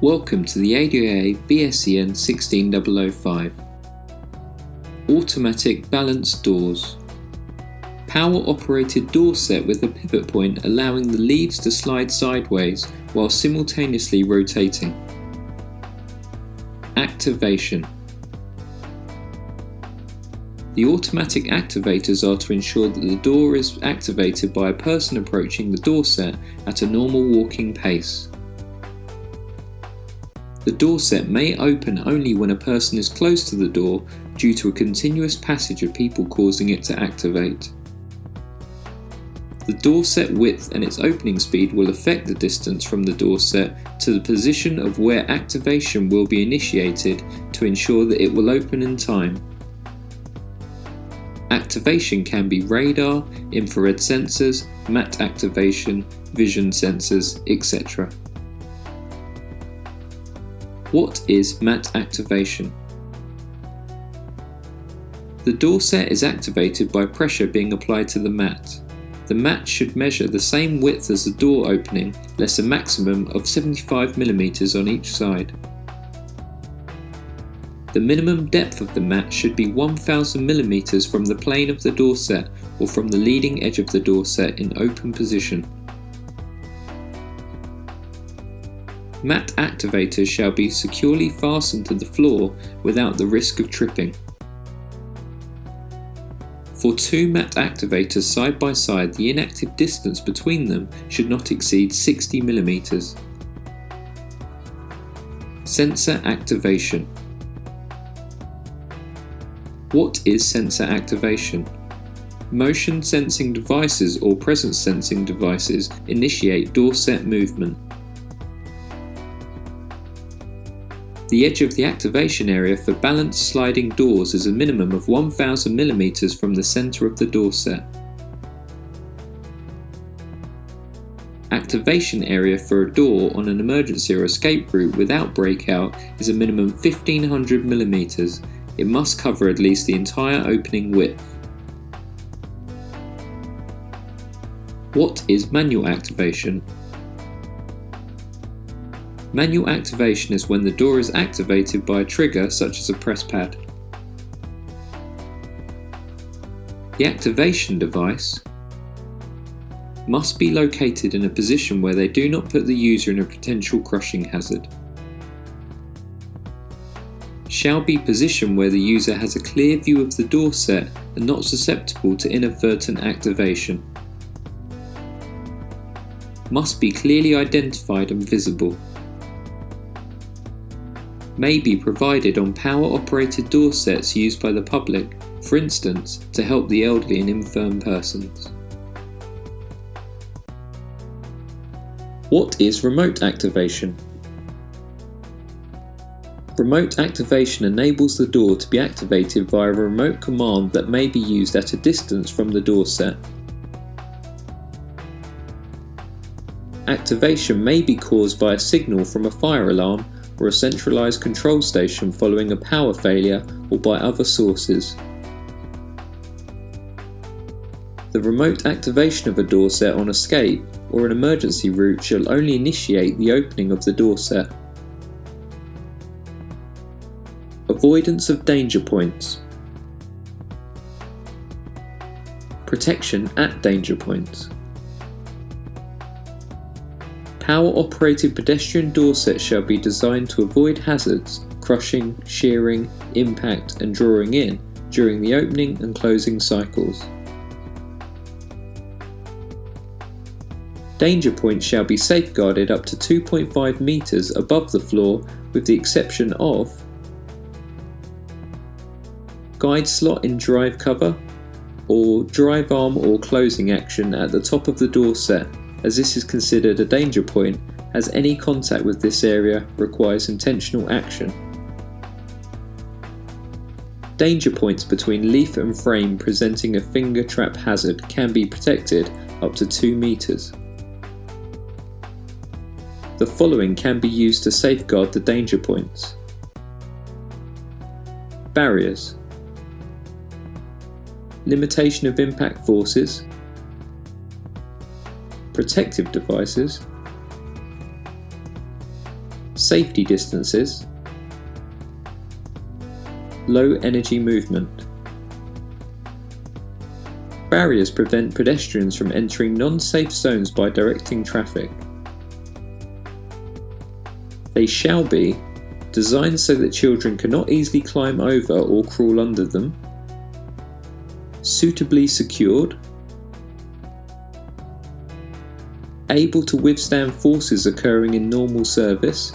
Welcome to the ADIA BSEN 16005. Automatic balanced doors. Power operated door set with a pivot point allowing the leaves to slide sideways while simultaneously rotating. Activation. The automatic activators are to ensure that the door is activated by a person approaching the door set at a normal walking pace. The door set may open only when a person is close to the door due to a continuous passage of people causing it to activate. The door set width and its opening speed will affect the distance from the door set to the position of where activation will be initiated to ensure that it will open in time. Activation can be radar, infrared sensors, matte activation, vision sensors, etc. What is matte activation? The door set is activated by pressure being applied to the mat. The mat should measure the same width as the door opening, less a maximum of 75 mm on each side. The minimum depth of the mat should be 1000 mm from the plane of the door set or from the leading edge of the door set in open position. Mat activators shall be securely fastened to the floor without the risk of tripping. For two mat activators side by side, the inactive distance between them should not exceed 60 mm. Sensor activation. What is sensor activation? Motion sensing devices or presence sensing devices initiate door set movement. The edge of the activation area for balanced sliding doors is a minimum of 1000 mm from the centre of the door set. Activation area for a door on an emergency or escape route without breakout is a minimum 1500 mm. It must cover at least the entire opening width. What is manual activation? Manual activation is when the door is activated by a trigger such as a press pad. The activation device must be located in a position where they do not put the user in a potential crushing hazard. Shall be positioned where the user has a clear view of the door set and not susceptible to inadvertent activation. Must be clearly identified and visible. May be provided on power-operated door sets used by the public, for instance, to help the elderly and infirm persons. What is remote activation? Remote activation enables the door to be activated via a remote command that may be used at a distance from the door set. Activation may be caused by a signal from a fire alarm or a centralized control station following a power failure or by other sources. The remote activation of a door set on escape or an emergency route shall only initiate the opening of the door set. Avoidance of danger points. Protection at danger points. Power-operated pedestrian door sets shall be designed to avoid hazards, crushing, shearing, impact and drawing in during the opening and closing cycles. Danger points shall be safeguarded up to 2.5 meters above the floor with the exception of guide slot in drive cover or drive arm or closing action at the top of the door set, as this is considered a danger point as any contact with this area requires intentional action. Danger points between leaf and frame presenting a finger trap hazard can be protected up to 2 meters. The following can be used to safeguard the danger points. Barriers. Limitation of impact forces. Protective devices. safety distances, low energy movement. Barriers prevent pedestrians from entering non-safe zones by directing traffic. They shall be designed so that children cannot easily climb over or crawl under them, suitably secured, able to withstand forces occurring in normal service,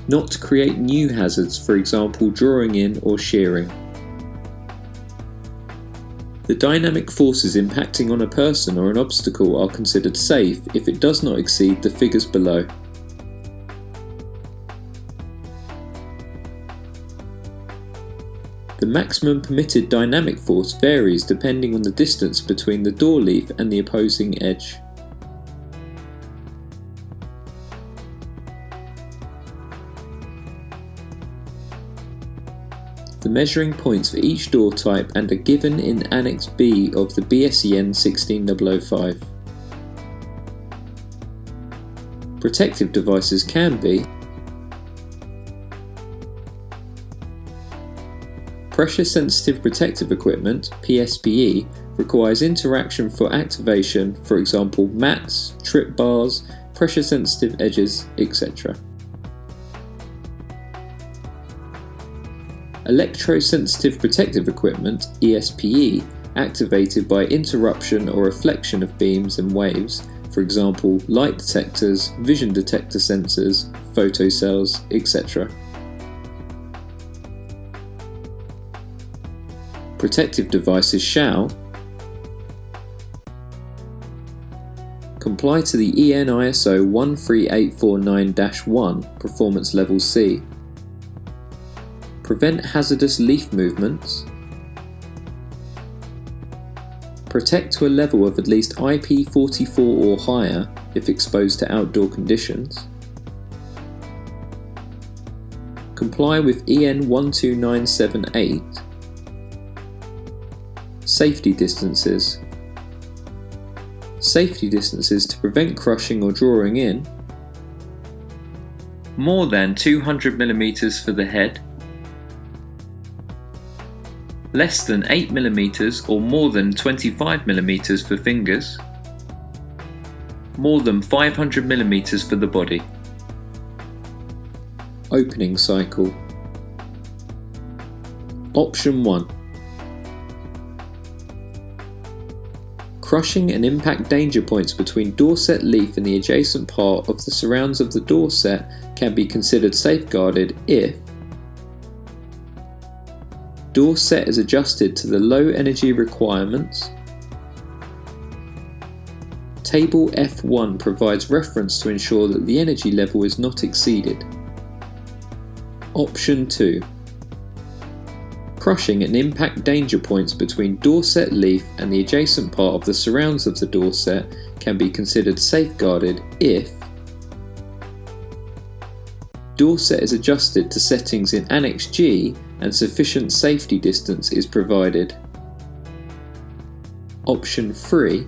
not to create new hazards, for example drawing in or shearing. The dynamic forces impacting on a person or an obstacle are considered safe if it does not exceed the figures below. The maximum permitted dynamic force varies depending on the distance between the door leaf and the opposing edge. The measuring points for each door type and are given in Annex B of the BSEN 16005. Protective devices can be pressure-sensitive protective equipment, PSPE, requires interaction for activation, for example mats, trip bars, pressure-sensitive edges, etc. Electrosensitive protective equipment, ESPE, activated by interruption or reflection of beams and waves, for example light detectors, vision detector sensors, photocells, etc. Protective devices shall comply to the EN ISO 13849-1 Performance Level C, prevent hazardous leaf movements, protect to a level of at least IP44 or higher if exposed to outdoor conditions, comply with EN 12978, safety distances. Safety distances to prevent crushing or drawing in. More than 200 mm for the head. Less than 8 mm or more than 25 mm for fingers. More than 500 mm for the body. Opening cycle. Option 1. Crushing and impact danger points between door set leaf and the adjacent part of the surrounds of the door set can be considered safeguarded if door set is adjusted to the low energy requirements. Table F1 provides reference to ensure that the energy level is not exceeded. Option 2. Crushing and impact danger points between door set leaf and the adjacent part of the surrounds of the door set can be considered safeguarded if door set is adjusted to settings in Annex G and sufficient safety distance is provided. Option 3.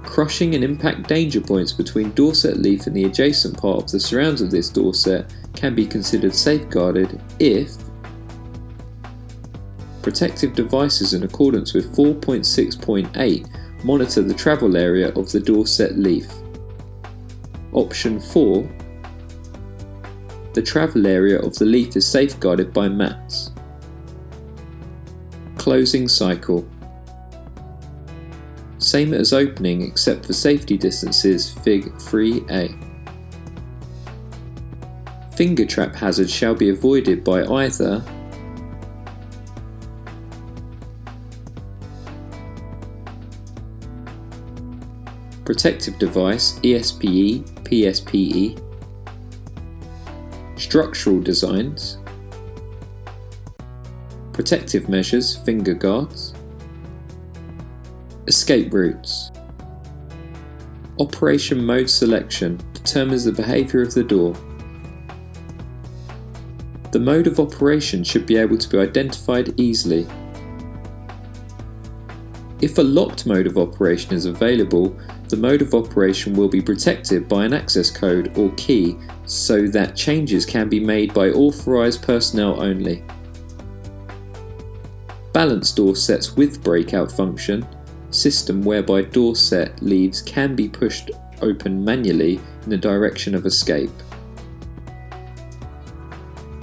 Crushing and impact danger points between door set leaf and the adjacent part of the surrounds of this door set can be considered safeguarded if protective devices in accordance with 4.6.8 monitor the travel area of the door set leaf. Option 4. The travel area of the leaf is safeguarded by mats. Closing cycle. Same as opening except for safety distances, Fig 3a. Finger trap hazards shall be avoided by either protective device, ESPE, PSPE, structural designs, protective measures, finger guards, escape routes. Operation mode selection determines the behaviour of the door. The mode of operation should be able to be identified easily. If a locked mode of operation is available, The mode of operation will be protected by an access code or key so that changes can be made by authorised personnel only. Balance door sets with breakout function, system whereby door set leaves can be pushed open manually in the direction of escape.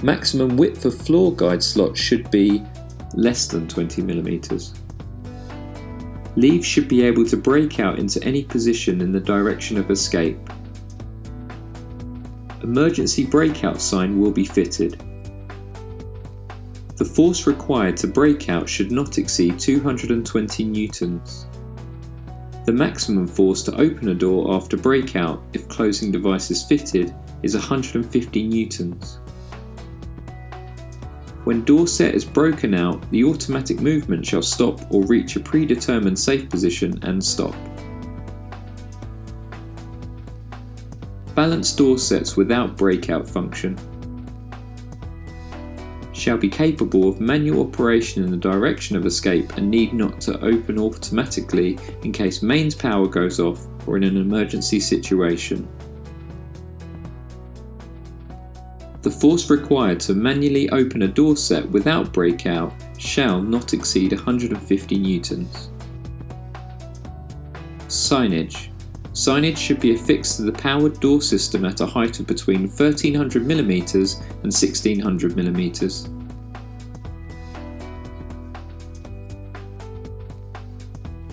Maximum width of floor guide slot should be less than 20mm. Leaves should be able to break out into any position in the direction of escape. Emergency breakout sign will be fitted. The force required to break out should not exceed 220 newtons. The maximum force to open a door after breakout, if closing device is fitted, is 150 newtons. When door set is broken out, the automatic movement shall stop or reach a predetermined safe position and stop. Balance door sets without breakout function shall be capable of manual operation in the direction of escape and need not to open automatically in case mains power goes off or in an emergency situation. The force required to manually open a door set without breakout shall not exceed 150 newtons. Signage. Signage should be affixed to the powered door system at a height of between 1300mm and 1600mm.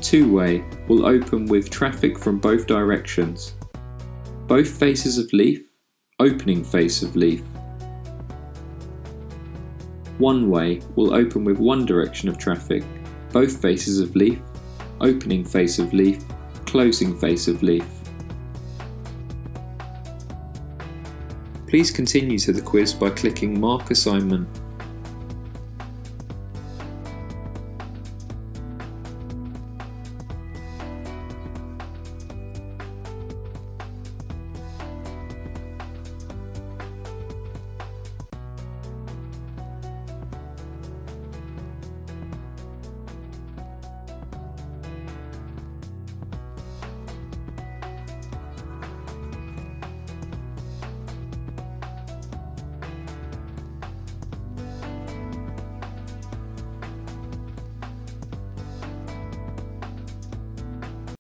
Two-way will open with traffic from both directions. Both faces of leaf, opening face of leaf. One-way will open with one direction of traffic, both faces of leaf, opening face of leaf, closing face of leaf. Please continue to the quiz by clicking Mark Assignment.